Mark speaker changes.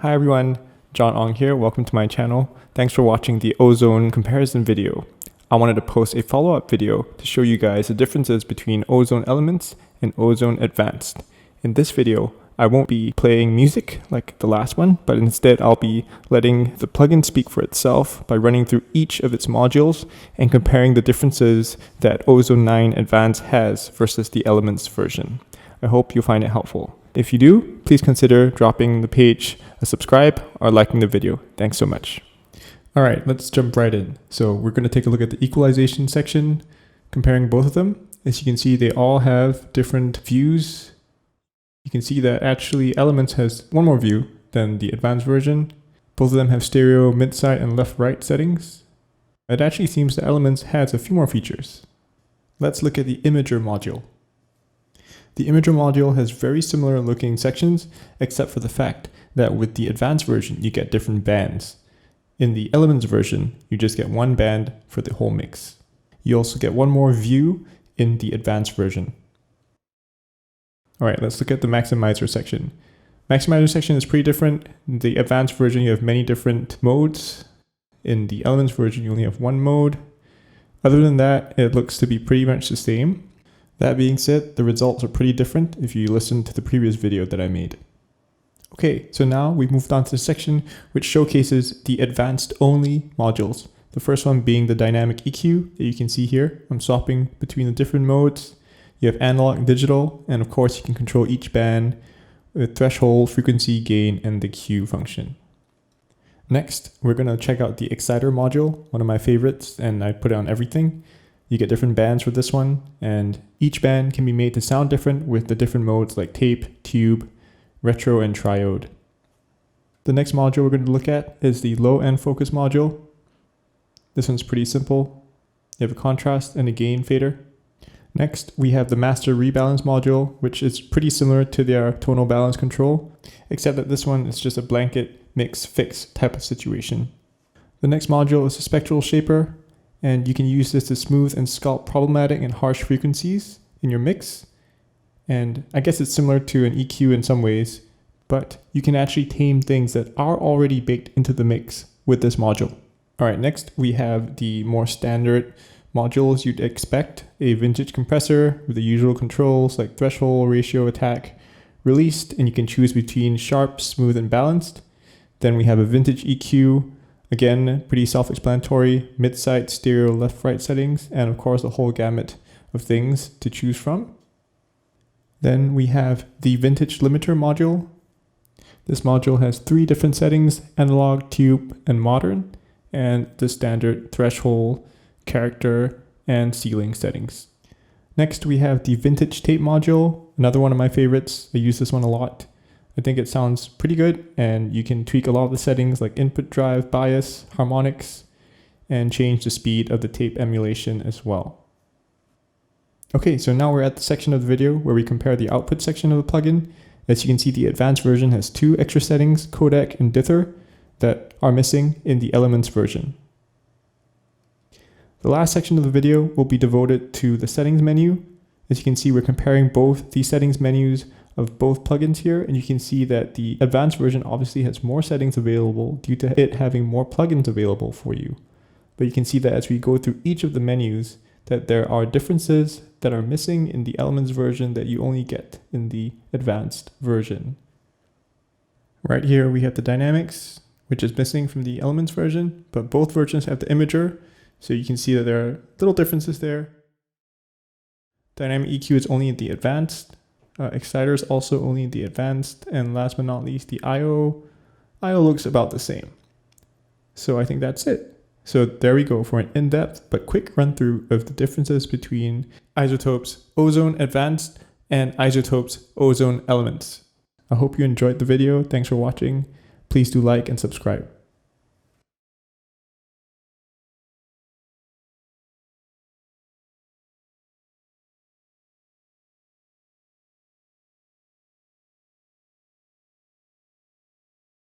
Speaker 1: Hi everyone, John Ong here. Welcome to my channel. Thanks for watching the ozone comparison video. I wanted to post a follow-up video to show you guys the differences between ozone elements and ozone advanced. In this video, I won't be playing music like the last one, but instead I'll be letting the plugin speak for itself by running through each of its modules and comparing the differences that Ozone 9 Advanced has versus the Elements version. I hope you find it helpful. If you do, please consider dropping the page a subscribe or liking the video. Thanks so much. All right, let's jump right in. So we're going to take a look at the equalization section, comparing both of them. As you can see, they all have different views. You can see that actually Elements has one more view than the advanced version. Both of them have stereo, mid-side, and left-right settings. It actually seems that Elements has a few more features. Let's look at the Imager module. The Imager module has very similar looking sections, except for the fact that with the advanced version, you get different bands. In the Elements version, you just get one band for the whole mix. You also get one more view in the advanced version. All right, let's look at the maximizer section. Maximizer section is pretty different. In the advanced version, you have many different modes. In the Elements version, you only have one mode. Other than that, it looks to be pretty much the same. That being said, the results are pretty different if you listen to the previous video that I made. Okay, so now we've moved on to the section which showcases the advanced only modules. The first one being the dynamic EQ that you can see here. I'm swapping between the different modes. You have analog and digital, and of course you can control each band with threshold, frequency, gain, and the Q function. Next, we're going to check out the exciter module, one of my favorites, and I put it on everything. You get different bands for this one, and each band can be made to sound different with the different modes like tape, tube, retro, and triode. The next module we're going to look at is the low end focus module. This one's pretty simple. You have a contrast and a gain fader. Next, we have the master rebalance module, which is pretty similar to their tonal balance control, except that this one is just a blanket mix fix type of situation. The next module is the Spectral Shaper, and you can use this to smooth and sculpt problematic and harsh frequencies in your mix. And I guess it's similar to an EQ in some ways, but you can actually tame things that are already baked into the mix with this module. All right, next we have the more standard modules you'd expect. A vintage compressor with the usual controls like threshold, ratio, attack, released, and you can choose between sharp, smooth, and balanced. Then we have a vintage EQ. Again, pretty self-explanatory, mid-side, stereo, left-right settings, and of course a whole gamut of things to choose from. Then we have the vintage limiter module. This module has 3 different settings: analog, tube, and modern, and the standard threshold, character, and ceiling settings. Next, we have the vintage tape module, another one of my favorites. I use this one a lot. I think it sounds pretty good, and you can tweak a lot of the settings like input drive, bias, harmonics, and change the speed of the tape emulation as well. Okay, so now we're at the section of the video where we compare the output section of the plugin. As you can see, the advanced version has 2 extra settings, codec and dither, that are missing in the Elements version. The last section of the video will be devoted to the settings menu. As you can see, we're comparing both the settings menus of both plugins here, and you can see that the advanced version obviously has more settings available due to it having more plugins available for you. But you can see that as we go through each of the menus, that there are differences that are missing in the Elements version that you only get in the advanced version. Right here we have the dynamics, which is missing from the Elements version, but both versions have the imager, so you can see that there are little differences there. Dynamic EQ is only in the advanced. Exciter is also only in the advanced, and last but not least, the I/O looks about the same. So I think that's it. So there we go for an in-depth but quick run through of the differences between Izotope's Ozone Advanced and Izotope's Ozone Elements. I hope you enjoyed the video. Thanks for watching. Please do like and subscribe.